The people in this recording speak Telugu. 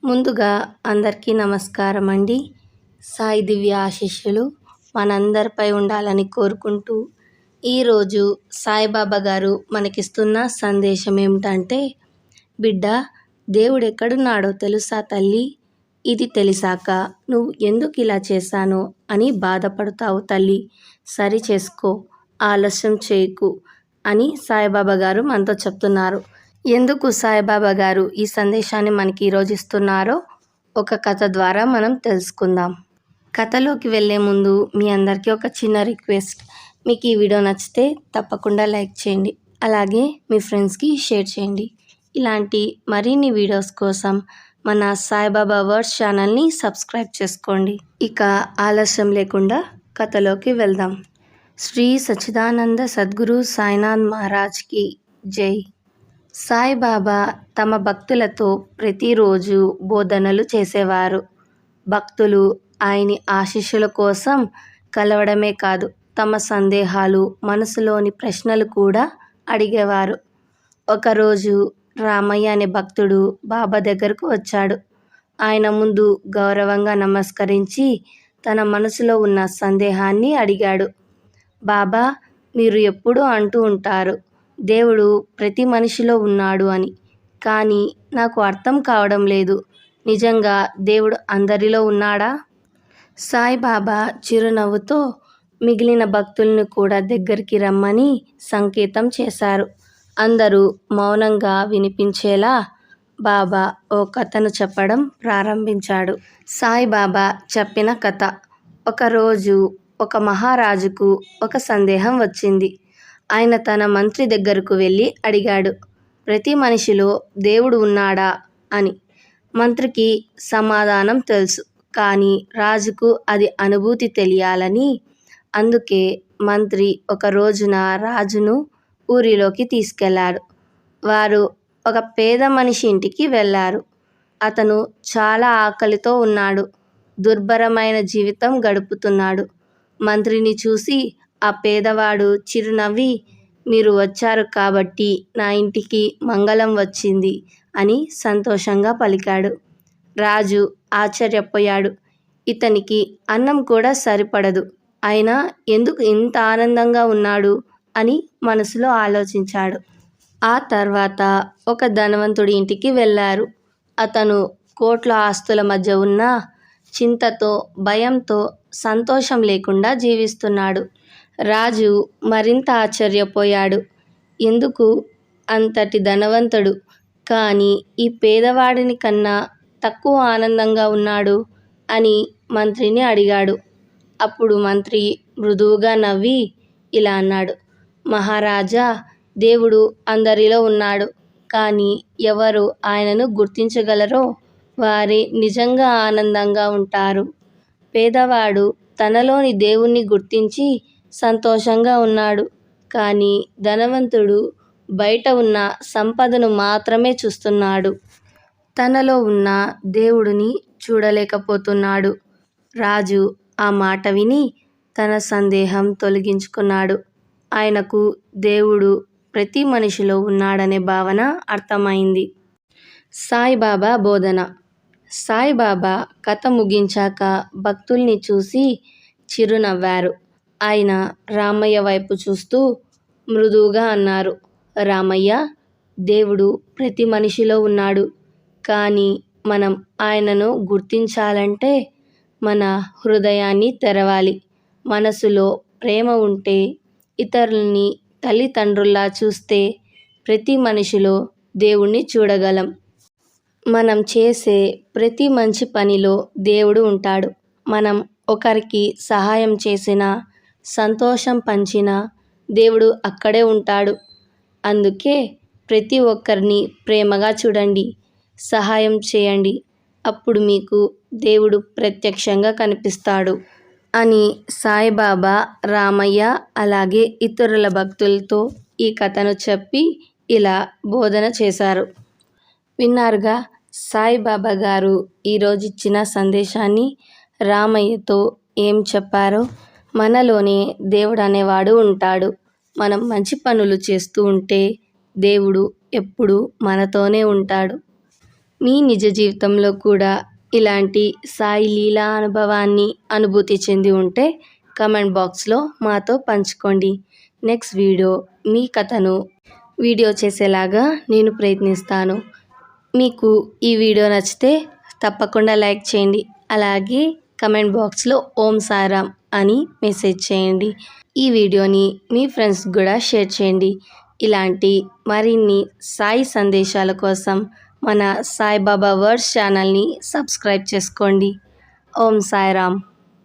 ముందుగా అందరికీ నమస్కారం అండి. సాయి దివ్య ఆశీస్సులు మనందరిపై ఉండాలని కోరుకుంటూ, ఈరోజు సాయిబాబా గారు మనకిస్తున్న సందేశం ఏమిటంటే, బిడ్డ, దేవుడెక్కడున్నాడో తెలుసా తల్లి? ఇది తెలిసాక నువ్వు ఎందుకు ఇలా చేశానో అని బాధపడతావు తల్లి. సరి చేసుకో, ఆలస్యం చేయకు అని సాయిబాబా గారు మనతో చెప్తున్నారు. ఎందుకు సాయిబాబా గారు ఈ సందేశాన్ని మనకి ఈరోజు ఇస్తున్నారో ఒక కథ ద్వారా మనం తెలుసుకుందాం. కథలోకి వెళ్ళే ముందు మీ అందరికీ ఒక చిన్న రిక్వెస్ట్. మీకు ఈ వీడియో నచ్చితే తప్పకుండా లైక్ చేయండి, అలాగే మీ ఫ్రెండ్స్కి షేర్ చేయండి. ఇలాంటి మరిన్ని వీడియోస్ కోసం మన సాయిబాబా వర్డ్స్ ఛానల్ని సబ్స్క్రైబ్ చేసుకోండి. ఇక ఆలస్యం లేకుండా కథలోకి వెళ్దాం. శ్రీ సచ్చిదానంద సద్గురు సాయినాథ్ మహారాజ్కి జై. సాయిబాబా తమ భక్తులతో ప్రతిరోజు బోధనలు చేసేవారు. భక్తులు ఆయని ఆశీస్సుల కోసం కలవడమే కాదు, తమ సందేహాలు, మనసులోని ప్రశ్నలు కూడా అడిగేవారు. ఒకరోజు రామయ్య అనే భక్తుడు బాబా దగ్గరకు వచ్చాడు. ఆయన ముందు గౌరవంగా నమస్కరించి తన మనసులో ఉన్న సందేహాన్ని అడిగాడు. బాబా, మీరు ఎప్పుడూ అంటూ ఉంటారు దేవుడు ప్రతి మనిషిలో ఉన్నాడు అని, కానీ నాకు అర్థం కావడం లేదు. నిజంగా దేవుడు అందరిలో ఉన్నాడా? సాయిబాబా చిరునవ్వుతో మిగిలిన భక్తులను కూడా దగ్గరికి రమ్మని సంకేతం చేశారు. అందరూ మౌనంగా వినిపించేలా బాబా ఓ కథను చెప్పడం ప్రారంభించాడు. సాయిబాబా చెప్పిన కథ. ఒకరోజు ఒక మహారాజుకు ఒక సందేహం వచ్చింది. ఆయన తన మంత్రి దగ్గరకు వెళ్ళి అడిగాడు, ప్రతి మనిషిలో దేవుడు ఉన్నాడా అని. మంత్రికి సమాధానం తెలుసు, కానీ రాజుకు అది అనుభూతి తెలియాలని. అందుకే మంత్రి ఒక రోజున రాజును ఊరిలోకి తీసుకెళ్లాడు. వారు ఒక పేద మనిషి ఇంటికి వెళ్ళారు. అతను చాలా ఆకలితో ఉన్నాడు, దుర్భరమైన జీవితం గడుపుతున్నాడు. మంత్రిని చూసి ఆ పేదవాడు చిరునవ్వి, మీరు వచ్చారు కాబట్టి నా ఇంటికి మంగళం వచ్చింది అని సంతోషంగా పలికాడు. రాజు ఆశ్చర్యపోయాడు. ఇతనికి అన్నం కూడా సరిపడదు, అయినా ఎందుకు ఇంత ఆనందంగా ఉన్నాడు అని మనసులో ఆలోచించాడు. ఆ తర్వాత ఒక ధనవంతుడి ఇంటికి వెళ్ళారు. అతను కోట్ల ఆస్తుల మధ్య ఉన్న చింతతో, భయంతో, సంతోషం లేకుండా జీవిస్తున్నాడు. రాజు మరింత ఆశ్చర్యపోయాడు. ఎందుకు అంతటి ధనవంతుడు కానీ ఈ పేదవాడిని కన్నా తక్కువ ఆనందంగా ఉన్నాడు అని మంత్రిని అడిగాడు. అప్పుడు మంత్రి మృదువుగా నవ్వి ఇలా అన్నాడు, మహారాజా, దేవుడు అందరిలో ఉన్నాడు, కానీ ఎవరు ఆయనను గుర్తించగలరో వారే నిజంగా ఆనందంగా ఉంటారు. పేదవాడు తనలోని దేవుణ్ణి గుర్తించి సంతోషంగా ఉన్నాడు, కానీ ధనవంతుడు బయట ఉన్న సంపదను మాత్రమే చూస్తున్నాడు. తనలో ఉన్న దేవుడిని చూడలేకపోతున్నాడు. రాజు ఆ మాట విని తన సందేహం తొలగించుకున్నాడు. ఆయనకు దేవుడు ప్రతి మనిషిలో ఉన్నాడనే భావన అర్థమైంది. సాయిబాబా బోధన. సాయిబాబా కథ ముగించాక భక్తుల్ని చూసి చిరునవ్వారు. ఆయన రామయ్య వైపు చూస్తూ మృదువుగా అన్నారు, రామయ్య, దేవుడు ప్రతి మనిషిలో ఉన్నాడు, కానీ మనం ఆయనను గుర్తించాలంటే మన హృదయాన్ని తెరవాలి. మనసులో ప్రేమ ఉంటే, ఇతరుల్ని తల్లిదండ్రుల్లా చూస్తే ప్రతి మనిషిలో దేవుణ్ణి చూడగలం. మనం చేసే ప్రతి మంచి పనిలో దేవుడు ఉంటాడు. మనం ఒకరికి సహాయం చేసినా, సంతోషం పంచినా దేవుడు అక్కడే ఉంటాడు. అందుకే ప్రతి ఒక్కరిని ప్రేమగా చూడండి, సహాయం చేయండి, అప్పుడు మీకు దేవుడు ప్రత్యక్షంగా కనిపిస్తాడు అని సాయిబాబా రామయ్య అలాగే ఇతరుల భక్తులతో ఈ కథను చెప్పి ఇలా బోధన చేశారు. విన్నారుగా సాయిబాబా గారు ఈరోజు ఇచ్చిన సందేశాన్ని. రామయ్యతో ఏం చెప్పారో. మనలోనే దేవుడు అనేవాడు ఉంటాడు. మనం మంచి పనులు చేస్తూ ఉంటే దేవుడు ఎప్పుడూ మనతోనే ఉంటాడు. మీ నిజ జీవితంలో కూడా ఇలాంటి సాయి లీలా అనుభవాన్ని అనుభూతి చెంది ఉంటే కమెంట్ బాక్స్లో మాతో పంచుకోండి. నెక్స్ట్ మీ కథను వీడియో చేసేలాగా నేను ప్రయత్నిస్తాను. మీకు ఈ వీడియో నచ్చితే తప్పకుండా లైక్ చేయండి. అలాగే కమెంట్ బాక్స్లో ఓం సాయిరామ్ అని మెసేజ్ చేయండి. ఈ వీడియోని మీ ఫ్రెండ్స్ కూడా షేర్ చేయండి. ఇలాంటి మరిన్ని సాయి సందేశాల కోసం మన సాయిబాబా వర్డ్స్ ఛానల్ని సబ్స్క్రైబ్ చేసుకోండి. ఓం సాయిరామ్.